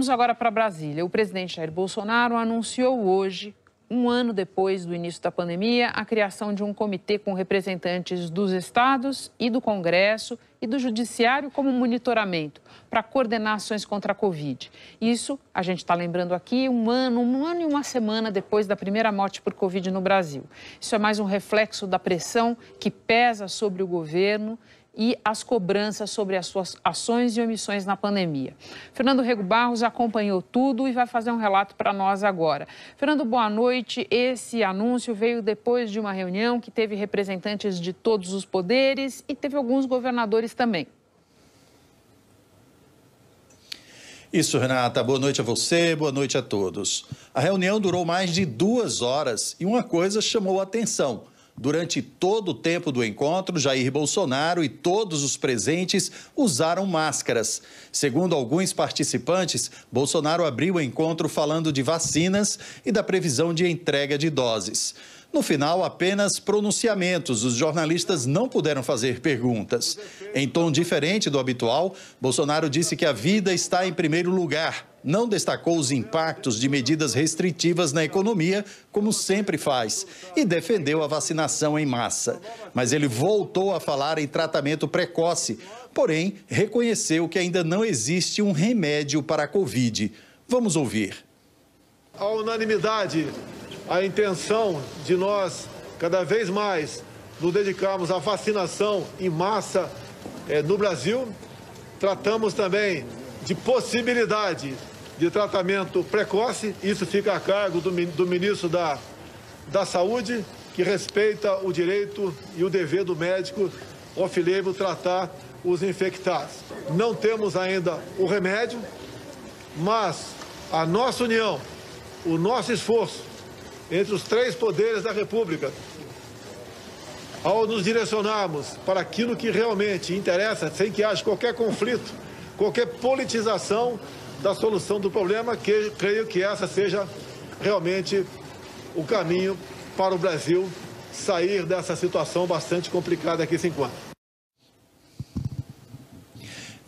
Vamos agora para Brasília. O presidente Jair Bolsonaro anunciou hoje, um ano depois do início da pandemia, a criação de um comitê com representantes dos estados e do Congresso e do Judiciário como monitoramento para coordenar ações contra a Covid. Isso, a gente está lembrando aqui, um ano e uma semana depois da primeira morte por Covid no Brasil. Isso é mais um reflexo da pressão que pesa sobre o governo e as cobranças sobre as suas ações e omissões na pandemia. Fernando Rego Barros acompanhou tudo e vai fazer um relato para nós agora. Fernando, boa noite. Esse anúncio veio depois de uma reunião que teve representantes de todos os poderes e teve alguns governadores também. Isso, Renata. Boa noite a você, boa noite a todos. A reunião durou mais de 2 horas e uma coisa chamou a atenção. Durante todo o tempo do encontro, Jair Bolsonaro e todos os presentes usaram máscaras. Segundo alguns participantes, Bolsonaro abriu o encontro falando de vacinas e da previsão de entrega de doses. No final, apenas pronunciamentos. Os jornalistas não puderam fazer perguntas. Em tom diferente do habitual, Bolsonaro disse que a vida está em primeiro lugar. Não destacou os impactos de medidas restritivas na economia, como sempre faz, e defendeu a vacinação em massa. Mas ele voltou a falar em tratamento precoce, porém reconheceu que ainda não existe um remédio para a Covid. Vamos ouvir. A unanimidade, a intenção de nós, cada vez mais, nos dedicarmos à vacinação em massa no Brasil. Tratamos também de possibilidade de tratamento precoce. Isso fica a cargo do ministro da Saúde, que respeita o direito e o dever do médico off-label tratar os infectados. Não temos ainda o remédio, mas a nossa união, o nosso esforço entre os 3 poderes da República, ao nos direcionarmos para aquilo que realmente interessa, sem que haja qualquer conflito, qualquer politização da solução do problema, que creio que essa seja realmente o caminho para o Brasil sair dessa situação bastante complicada que se encontra.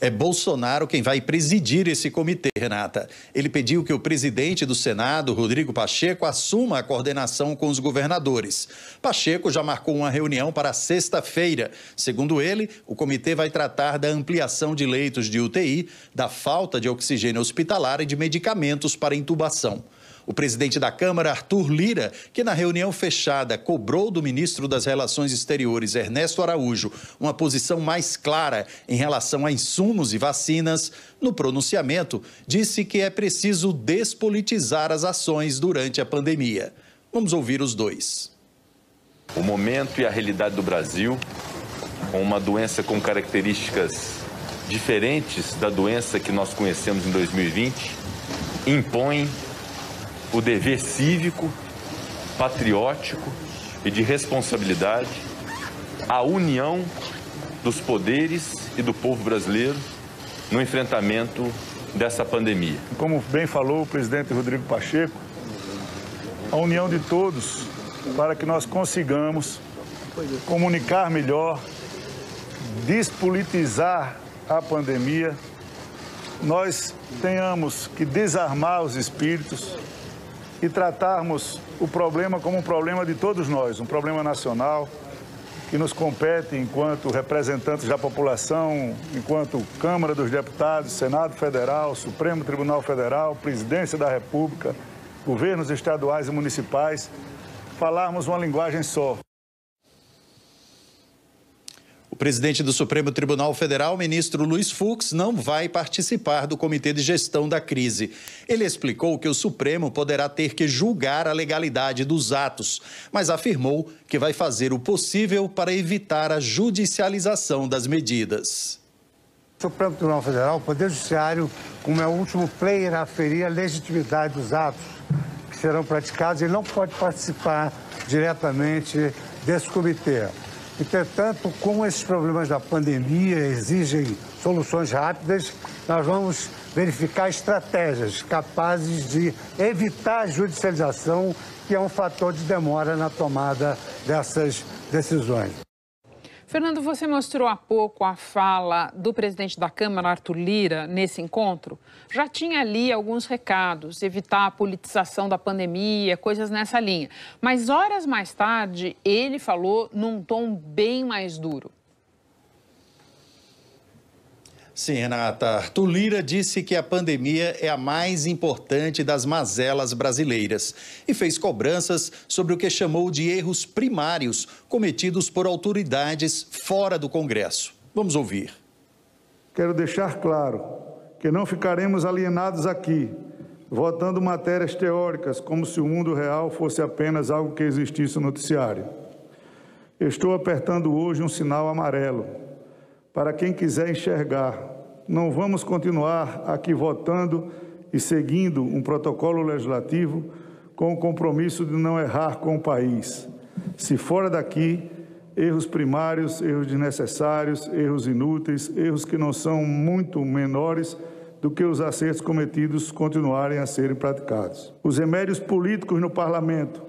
É Bolsonaro quem vai presidir esse comitê, Renata. Ele pediu que o presidente do Senado, Rodrigo Pacheco, assuma a coordenação com os governadores. Pacheco já marcou uma reunião para sexta-feira. Segundo ele, o comitê vai tratar da ampliação de leitos de UTI, da falta de oxigênio hospitalar e de medicamentos para intubação. O presidente da Câmara, Arthur Lira, que na reunião fechada cobrou do ministro das Relações Exteriores, Ernesto Araújo, uma posição mais clara em relação a insumos e vacinas, no pronunciamento, disse que é preciso despolitizar as ações durante a pandemia. Vamos ouvir os dois. O momento e a realidade do Brasil, com uma doença com características diferentes da doença que nós conhecemos em 2020, impõe o dever cívico, patriótico e de responsabilidade, a união dos poderes e do povo brasileiro no enfrentamento dessa pandemia. Como bem falou o presidente Rodrigo Pacheco, a união de todos para que nós consigamos comunicar melhor, despolitizar a pandemia, nós tenhamos que desarmar os espíritos e tratarmos o problema como um problema de todos nós, um problema nacional que nos compete enquanto representantes da população, enquanto Câmara dos Deputados, Senado Federal, Supremo Tribunal Federal, Presidência da República, governos estaduais e municipais, falarmos uma linguagem só. O presidente do Supremo Tribunal Federal, ministro Luiz Fux, não vai participar do Comitê de Gestão da Crise. Ele explicou que o Supremo poderá ter que julgar a legalidade dos atos, mas afirmou que vai fazer o possível para evitar a judicialização das medidas. O Supremo Tribunal Federal, o Poder Judiciário, como é o último player a aferir a legitimidade dos atos que serão praticados, ele não pode participar diretamente desse comitê. Entretanto, como esses problemas da pandemia exigem soluções rápidas, nós vamos verificar estratégias capazes de evitar a judicialização, que é um fator de demora na tomada dessas decisões. Fernando, você mostrou há pouco a fala do presidente da Câmara, Arthur Lira, nesse encontro. Já tinha ali alguns recados, evitar a politização da pandemia, coisas nessa linha. Mas horas mais tarde, ele falou num tom bem mais duro. Sim, Renata. Arthur Lira disse que a pandemia é a mais importante das mazelas brasileiras e fez cobranças sobre o que chamou de erros primários cometidos por autoridades fora do Congresso. Vamos ouvir. Quero deixar claro que não ficaremos alienados aqui, votando matérias teóricas como se o mundo real fosse apenas algo que existisse no noticiário. Estou apertando hoje um sinal amarelo para quem quiser enxergar. Não vamos continuar aqui votando e seguindo um protocolo legislativo com o compromisso de não errar com o país. Se fora daqui, erros primários, erros desnecessários, erros inúteis, erros que não são muito menores do que os acertos cometidos continuarem a serem praticados. Os remédios políticos no parlamento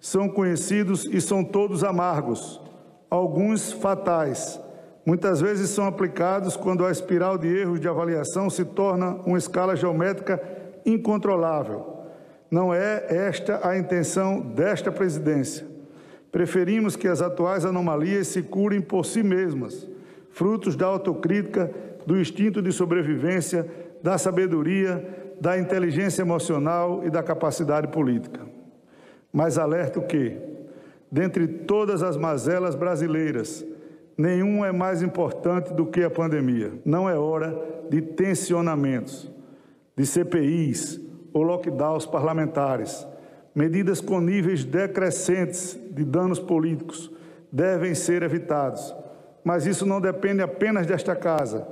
são conhecidos e são todos amargos, alguns fatais. Muitas vezes são aplicados quando a espiral de erros de avaliação se torna uma escala geométrica incontrolável. Não é esta a intenção desta presidência. Preferimos que as atuais anomalias se curem por si mesmas, frutos da autocrítica, do instinto de sobrevivência, da sabedoria, da inteligência emocional e da capacidade política. Mas alerto que, dentre todas as mazelas brasileiras, nenhum é mais importante do que a pandemia. Não é hora de tensionamentos, de CPIs ou lockdowns parlamentares. Medidas com níveis decrescentes de danos políticos devem ser evitados. Mas isso não depende apenas desta casa.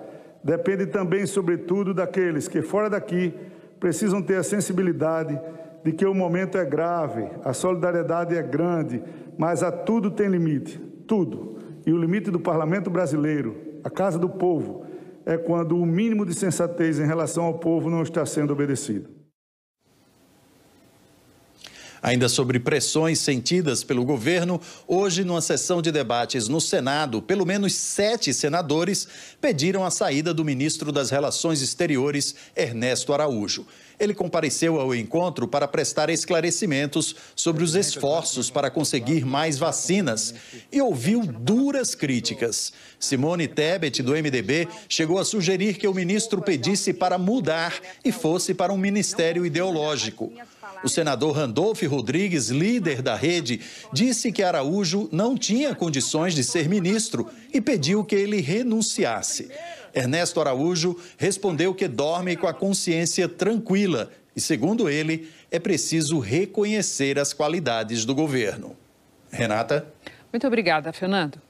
Depende também, sobretudo, daqueles que, fora daqui, precisam ter a sensibilidade de que o momento é grave, a solidariedade é grande, mas a tudo tem limite. Tudo. E o limite do Parlamento brasileiro, a Casa do Povo, é quando o mínimo de sensatez em relação ao povo não está sendo obedecido. Ainda sobre pressões sentidas pelo governo, hoje, numa sessão de debates no Senado, pelo menos 7 senadores pediram a saída do ministro das Relações Exteriores, Ernesto Araújo. Ele compareceu ao encontro para prestar esclarecimentos sobre os esforços para conseguir mais vacinas e ouviu duras críticas. Simone Tebet, do MDB, chegou a sugerir que o ministro pedisse para mudar e fosse para um ministério ideológico. O senador Randolph Rodrigues, líder da rede, disse que Araújo não tinha condições de ser ministro e pediu que ele renunciasse. Ernesto Araújo respondeu que dorme com a consciência tranquila e, segundo ele, é preciso reconhecer as qualidades do governo. Renata? Muito obrigada, Fernando.